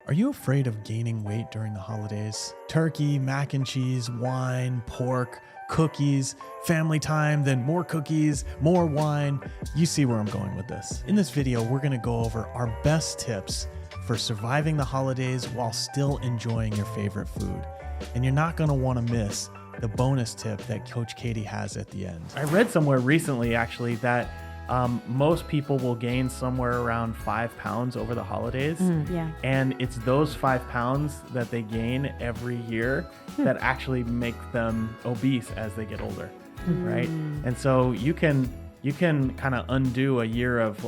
Are you afraid of gaining weight during the holidays? Turkey, mac and cheese, wine, pork, cookies, family time, then more cookies, more wine. You see where I'm going with this. In this video, we're gonna go over our best tips for surviving the holidays while still enjoying your favorite food. And you're not gonna wanna miss the bonus tip that Coach Katie has at the end. I read somewhere recently, actually, that most people will gain somewhere around 5 pounds over the holidays. Yeah. And it's those 5 pounds that they gain every year that actually make them obese as they get older, right? And so you can kind of undo a year of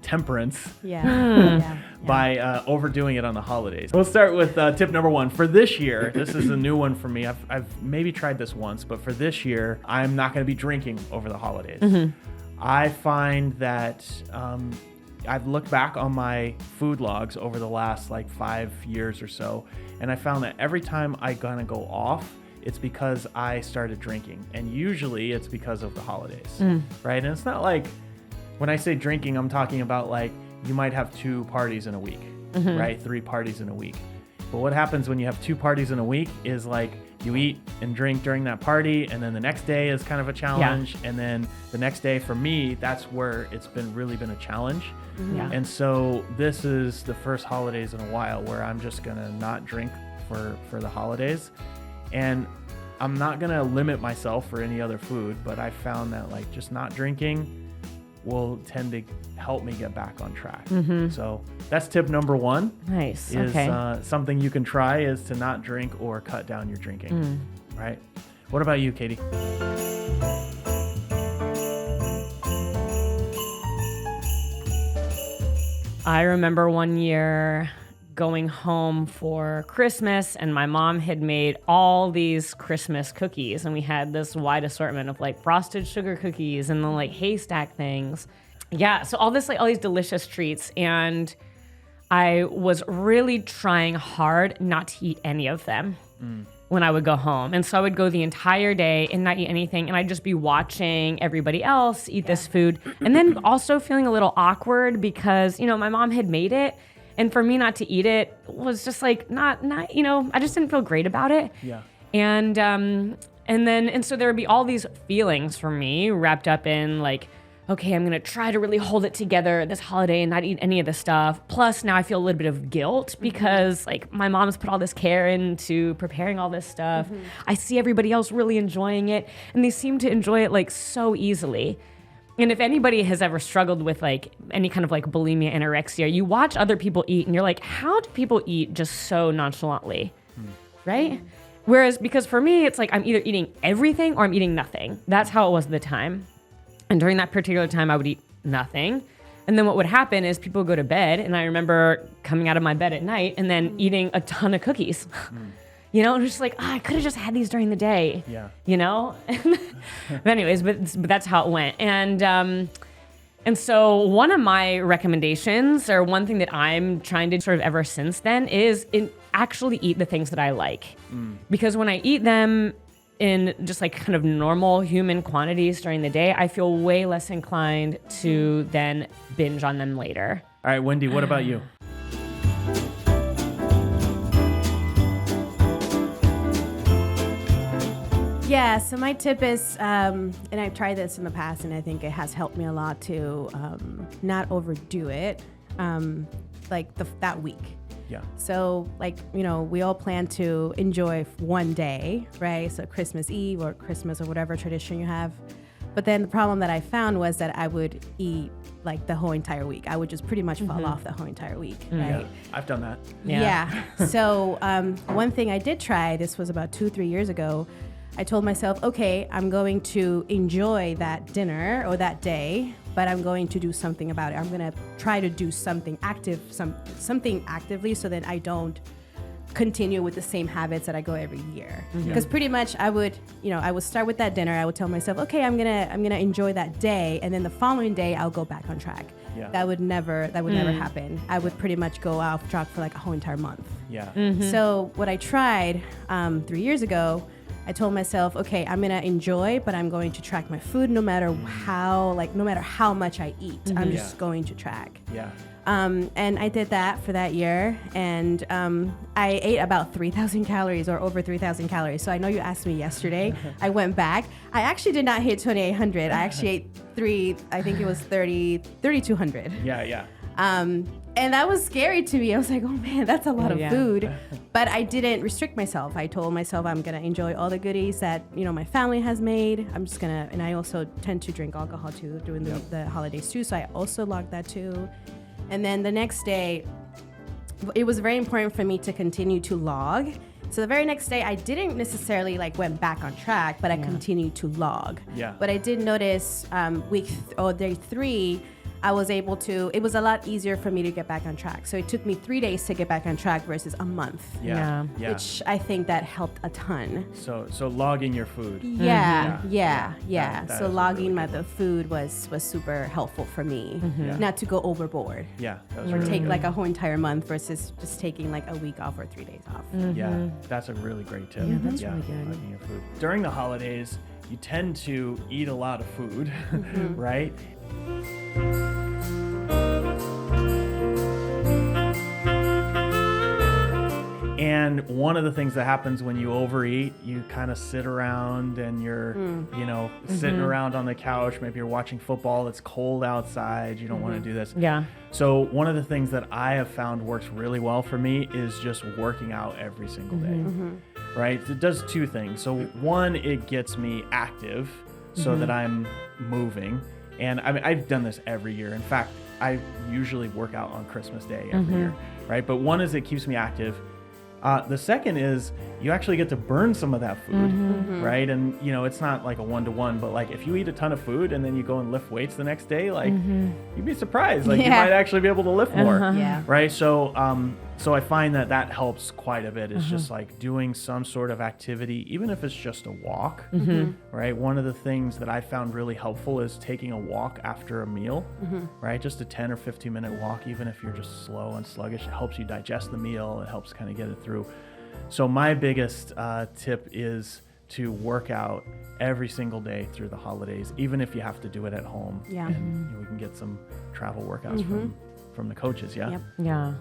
temperance by overdoing it on the holidays. We'll start with tip number 1. For this year, this is a new one for me. I've maybe tried this once, but for this year, I'm not going to be drinking over the holidays. I find that I've looked back on my food logs over the last 5 years or so, and I found that every time I gonna go off, it's because I started drinking, and usually it's because of the holidays, right? And it's not like, when I say drinking, I'm talking about you might have 2 parties in a week, right? 3 parties in a week. But what happens when you have 2 parties in a week is you eat and drink during that party, and then the next day is kind of a challenge. Yeah. And then the next day for me, that's where it's really been a challenge. Yeah. And so this is the first holidays in a while where I'm just gonna not drink for the holidays. And I'm not gonna limit myself for any other food, but I found that just not drinking will tend to help me get back on track. So that's tip number 1. Nice. Is Okay. Something you can try is to not drink or cut down your drinking. Right? What about you, Katie? I remember one year going home for Christmas, and my mom had made all these Christmas cookies, and we had this wide assortment of frosted sugar cookies and the haystack things. Yeah, so all these delicious treats, and I was really trying hard not to eat any of them when I would go home. And so I would go the entire day and not eat anything, and I'd just be watching everybody else eat this food, and then also feeling a little awkward because, my mom had made it. And for me not to eat it was just not, I just didn't feel great about it. Yeah. And so there would be all these feelings for me wrapped up in okay, I'm going to try to really hold it together this holiday and not eat any of this stuff. Plus now I feel a little bit of guilt because my mom's put all this care into preparing all this stuff. I see everybody else really enjoying it, and they seem to enjoy it so easily. And if anybody has ever struggled with any kind of bulimia, anorexia, you watch other people eat and you're like, how do people eat just so nonchalantly, right? Whereas, because for me, it's I'm either eating everything or I'm eating nothing. That's how it was at the time. And during that particular time, I would eat nothing. And then what would happen is people would go to bed, and I remember coming out of my bed at night and then eating a ton of cookies. And it's just I could have just had these during the day. Yeah. But anyways, but that's how it went. And so one of my recommendations, or one thing that I'm trying to sort of ever since then, is actually eat the things that I like. Because when I eat them in just kind of normal human quantities during the day, I feel way less inclined to then binge on them later. All right, Wendy, what about you? Yeah, so my tip is, and I've tried this in the past, and I think it has helped me a lot to not overdo it, that week. Yeah. So, we all plan to enjoy one day, right? So Christmas Eve or Christmas or whatever tradition you have. But then the problem that I found was that I would eat the whole entire week. I would just pretty much fall off the whole entire week, right? Yeah, I've done that. Yeah. So one thing I did try, this was about 2-3 years ago, I told myself, okay, I'm going to enjoy that dinner or that day, but I'm going to do something about it. I'm going to try to do something something actively so that I don't continue with the same habits that I go every year. Because pretty much I would start with that dinner. I would tell myself, okay, I'm gonna enjoy that day, and then the following day I'll go back on track. Yeah. That would never happen. I would pretty much go off track for a whole entire month. Yeah. So what I tried 3 years ago I told myself, okay, I'm gonna enjoy, but I'm going to track my food no matter how much I eat. I'm just going to track. Yeah. And I did that for that year, and I ate about 3,000 calories or over 3,000 calories. So I know you asked me yesterday. I went back. I actually did not hit 2,800. I actually ate I think it was 3,200. Yeah. And that was scary to me. I was like, oh man, that's a lot of Yeah. food. But I didn't restrict myself. I told myself I'm gonna enjoy all the goodies that my family has made. I'm just gonna, and I also tend to drink alcohol too during the holidays too. So I also logged that too. And then the next day, it was very important for me to continue to log. So the very next day, I didn't necessarily went back on track, but I continued to log. Yeah. But I did notice day 3, I was able to, it was a lot easier for me to get back on track. So it took me 3 days to get back on track versus a month. Yeah. Which I think that helped a ton. So logging your food. Yeah. That So is a logging really the food was super helpful for me, Yeah. not to go overboard. Yeah. That was Or really take good. a whole entire month versus just taking a week off or 3 days off. Yeah, that's a really great tip. Yeah, that's really good. Logging your food. During the holidays, you tend to eat a lot of food, right? And one of the things that happens when you overeat, you kind of sit around and you're, sitting around on the couch. Maybe you're watching football. It's cold outside. You don't want to do this. Yeah. So one of the things that I have found works really well for me is just working out every single day, right? It does two things. So one, it gets me active so that I'm moving. And I mean, I've done this every year. In fact, I usually work out on Christmas Day every year, right? But one is it keeps me active. The second is you actually get to burn some of that food, right? And, it's not like a one-to-one, but if you eat a ton of food and then you go and lift weights the next day, you'd be surprised. You might actually be able to lift more, Yeah. right? So I find that helps quite a bit. It's just doing some sort of activity, even if it's just a walk, right? One of the things that I found really helpful is taking a walk after a meal, right? Just a 10 or 15 minute walk, even if you're just slow and sluggish, it helps you digest the meal. It helps kind of get it through. So my biggest tip is to work out every single day through the holidays, even if you have to do it at home. Yeah. And we can get some travel workouts from the coaches. Yeah. Yep. Yeah.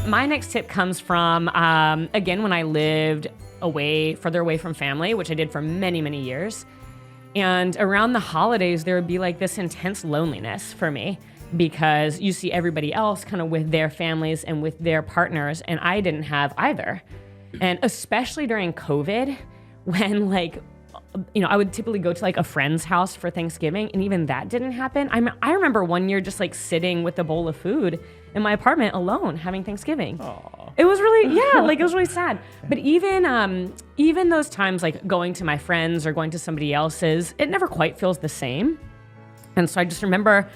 My next tip comes from, again, when I lived further away from family, which I did for many, many years. And around the holidays, there would be this intense loneliness for me because you see everybody else kind of with their families and with their partners, and I didn't have either. And especially during COVID, when I would typically go to a friend's house for Thanksgiving, and even that didn't happen. I remember one year just sitting with a bowl of food in my apartment alone having Thanksgiving. Aww. It was really, it was really sad. But even those times, going to my friends or going to somebody else's, it never quite feels the same. And so I just remember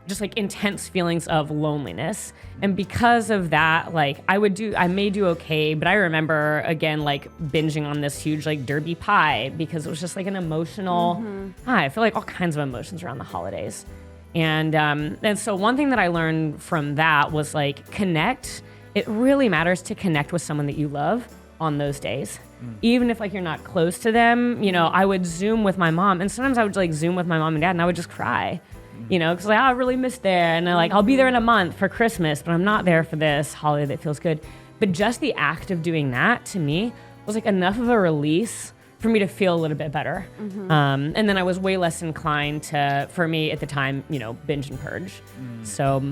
just intense feelings of loneliness. And because of that, I may do okay, but I remember again, binging on this huge Derby pie because it was just an emotional high. I feel all kinds of emotions around the holidays. And so one thing that I learned from that was connect. It really matters to connect with someone that you love on those days. Even if you're not close to them, I would Zoom with my mom, and sometimes I would Zoom with my mom and dad and I would just cry. Because I really missed there, and I'll be there in a month for Christmas, but I'm not there for this holiday that feels good. But just the act of doing that to me was enough of a release for me to feel a little bit better. And then I was way less inclined to, for me at the time, binge and purge. So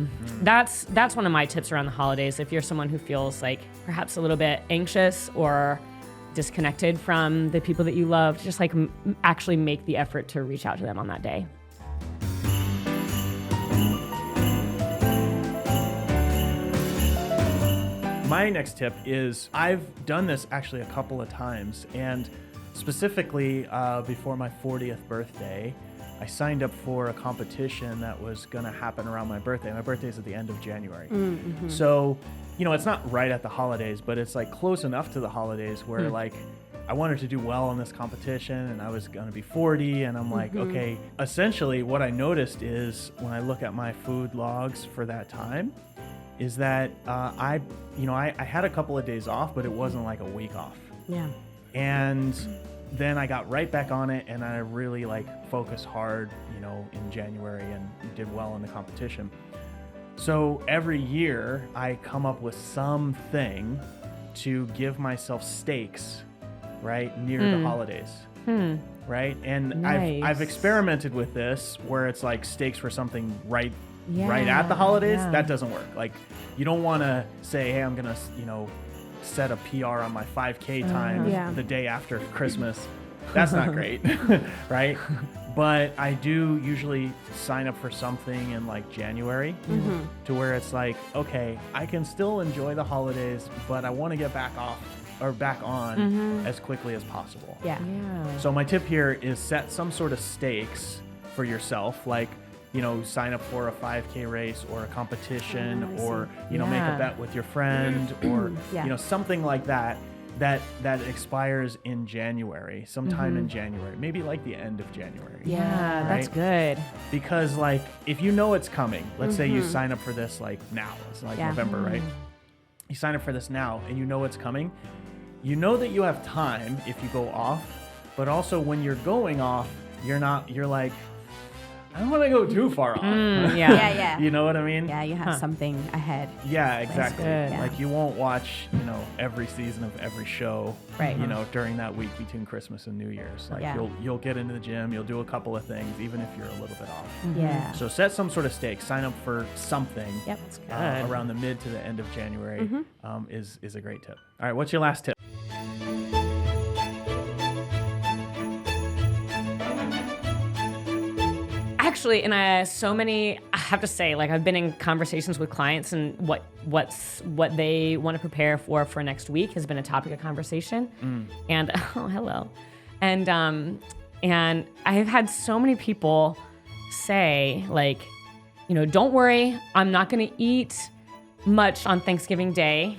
that's one of my tips around the holidays. If you're someone who feels perhaps a little bit anxious or disconnected from the people that you love, just actually make the effort to reach out to them on that day. My next tip is I've done this actually a couple of times, and specifically before my 40th birthday, I signed up for a competition that was going to happen around my birthday. My birthday is at the end of January. So, it's not right at the holidays, but it's close enough to the holidays where I wanted to do well in this competition, and I was going to be 40, and I'm okay. Essentially, what I noticed is when I look at my food logs for that time, is that I had a couple of days off, but it wasn't like a week off. Yeah. And then I got right back on it, and I really like focused hard, in January, and did well in the competition. So every year I come up with something to give myself stakes, right, near the holidays. Right? And Nice. I've experimented with this where it's like stakes for something right at Yeah, the holidays. yeah. That doesn't work. Like, you don't want to say, hey, I'm going to, set a PR on my 5K time Yeah. the day after Christmas. That's not great, right? But I do usually sign up for something in like January to where it's like, okay, I can still enjoy the holidays, but I want to get back on as quickly as possible. Yeah. Yeah. So my tip here is set some sort of stakes for yourself, like, sign up for a 5K race or a competition, I or, make Yeah. a bet with your friend, or, Yeah. something like that expires in January, sometime in January, maybe like the end of January. Yeah, that's Right? good. Because like, if you know it's coming, let's say you sign up for this like now, it's like Yeah. November, right? You sign up for this now and you know it's coming. You know that you have time if you go off, but also when you're going off, you're like, I don't want to go too far off. Yeah. Yeah, yeah. You know what I mean? Yeah, you have something ahead. Yeah, exactly. good. Yeah. Like, you won't watch, every season of every show, Right. during that week between Christmas and New Year's. Like, Yeah. you'll get into the gym, you'll do a couple of things, even if you're a little bit off. Yeah. So set some sort of stake, sign up for something Yep. Good. around the mid to the end of January is a great tip. All right, what's your last tip? Actually, and I have to say, like, I've been in conversations with clients, and what they want to prepare for next week has been a topic of conversation. And oh, hello. And I have had so many people say, like, don't worry, I'm not going to eat much on Thanksgiving Day.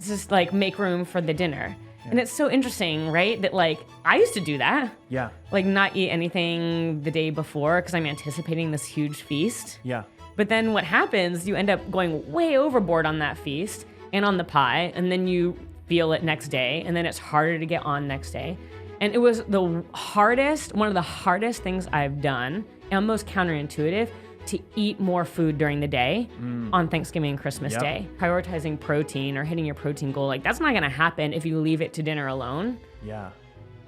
Just like make room for the dinner. And it's so interesting, right? That like I used to do that. Yeah. Like not eat anything the day before because I'm anticipating this huge feast. Yeah. But then what happens, you end up going way overboard on that feast and on the pie, and then you feel it next day, and then it's harder to get on next day. And it was one of the hardest things I've done, and most counterintuitive, to eat more food during the day on Thanksgiving and Christmas Yep. Day. Prioritizing protein or hitting your protein goal, like that's not gonna happen if you leave it to dinner alone. Yeah.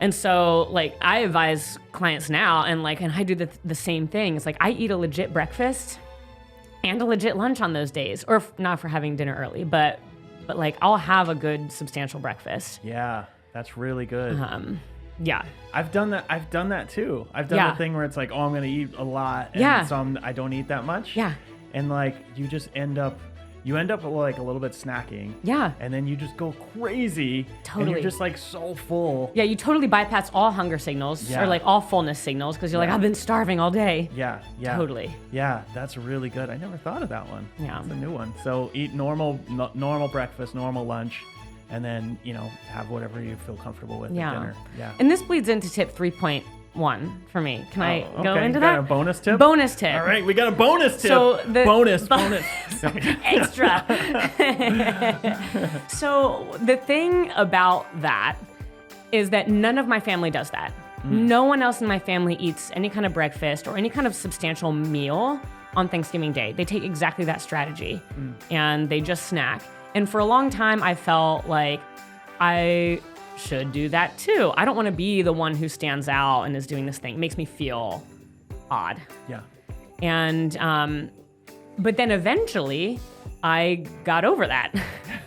And so like I advise clients now, and I do the same thing. It's like I eat a legit breakfast and a legit lunch on those days, or not for having dinner early, but like I'll have a good substantial breakfast. Yeah. That's really good. Yeah. I've done that too. I've done Yeah. the thing where it's like, oh, I'm going to eat a lot. And Yeah. so I don't eat that much. Yeah. And like, you end up like a little bit snacking. Yeah. And then you just go crazy. And Totally. you're just like so full. Yeah, you totally bypass all hunger signals Yeah. or like all fullness signals because you're like, Yeah. I've been starving all day. Yeah. Yeah. Totally. Yeah. That's really good. I never thought of that one. Yeah. It's a new one. So eat normal breakfast, normal lunch, and then, have whatever you feel comfortable with Yeah. at dinner. Yeah. And this bleeds into tip 3.1 for me. Can I go okay. into Got that? a bonus tip? Bonus tip. All right, we got a bonus tip. So bonus. Extra. So the thing about that is that none of my family does that. No one else in my family eats any kind of breakfast or any kind of substantial meal on Thanksgiving Day. They take exactly that strategy and they just snack. And for a long time, I felt like I should do that too. I don't want to be the one who stands out and is doing this thing. It makes me feel odd. Yeah. And but then eventually I got over that.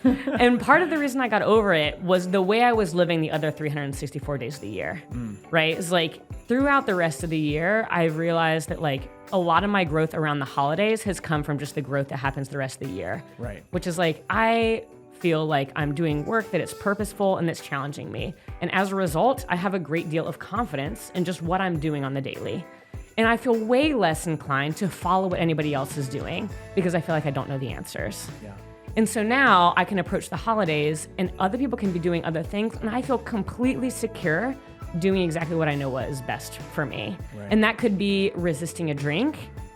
And part of the reason I got over it was the way I was living the other 364 days of the year, right? It's like throughout the rest of the year, I realized that like a lot of my growth around the holidays has come from just the growth that happens the rest of the year. Right. Which is like, I feel like I'm doing work that is purposeful and that's challenging me. And as a result, I have a great deal of confidence in just what I'm doing on the daily. And I feel way less inclined to follow what anybody else is doing because I feel like I don't know the answers. Yeah. And so now I can approach the holidays and other people can be doing other things, and I feel completely secure doing exactly what I know what is best for me. Right. And that could be resisting a drink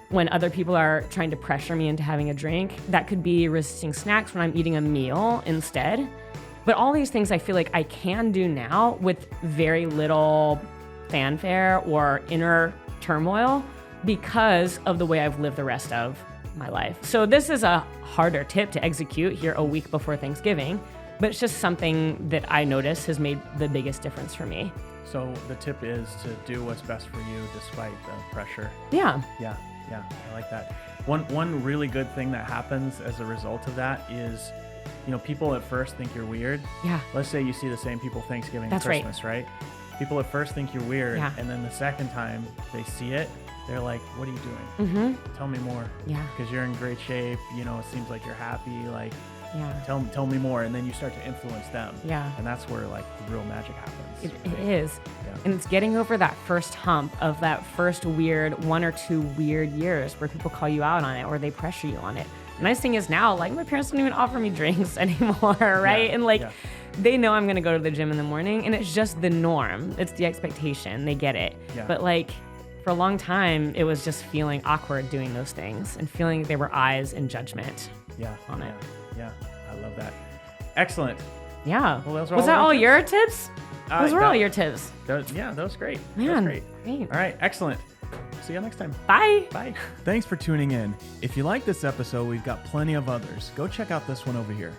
when other people are trying to pressure me into having a drink. That could be resisting snacks when I'm eating a meal instead. But all these things I feel like I can do now with very little fanfare or inner turmoil because of the way I've lived the rest of my life. So this is a harder tip to execute here a week before Thanksgiving, but it's just something that I notice has made the biggest difference for me. So the tip is to do what's best for you despite the pressure. Yeah. Yeah, I like that. One really good thing that happens as a result of that is, people at first think you're weird. Yeah. Let's say you see the same people Thanksgiving and That's right. Christmas, right? People at first think you're weird, Yeah. and then the second time they see it, they're like, what are you doing? Mm-hmm. Tell me more. Yeah. Because you're in great shape, it seems like you're happy, like, Yeah. tell me more. And then you start to influence them. Yeah. And that's where like the real magic happens. It is. Yeah. And it's getting over that first hump of that first weird 1 or 2 weird years where people call you out on it or they pressure you on it. The nice thing is now, like, my parents don't even offer me drinks anymore, right? Yeah, And like, yeah. they know I'm gonna go to the gym in the morning, and it's just the norm. It's the expectation. They get it. Yeah. But like, for a long time, it was just feeling awkward doing those things and feeling there were eyes and judgment on it. Yeah, I love that. Excellent. Yeah. Well, those are was all that our all tips. your tips? Those were all that- your tips. That was great. That was Man, great. great. All right, excellent. See you next time. Bye. Bye. Thanks for tuning in. If you like this episode, we've got plenty of others. Go check out this one over here.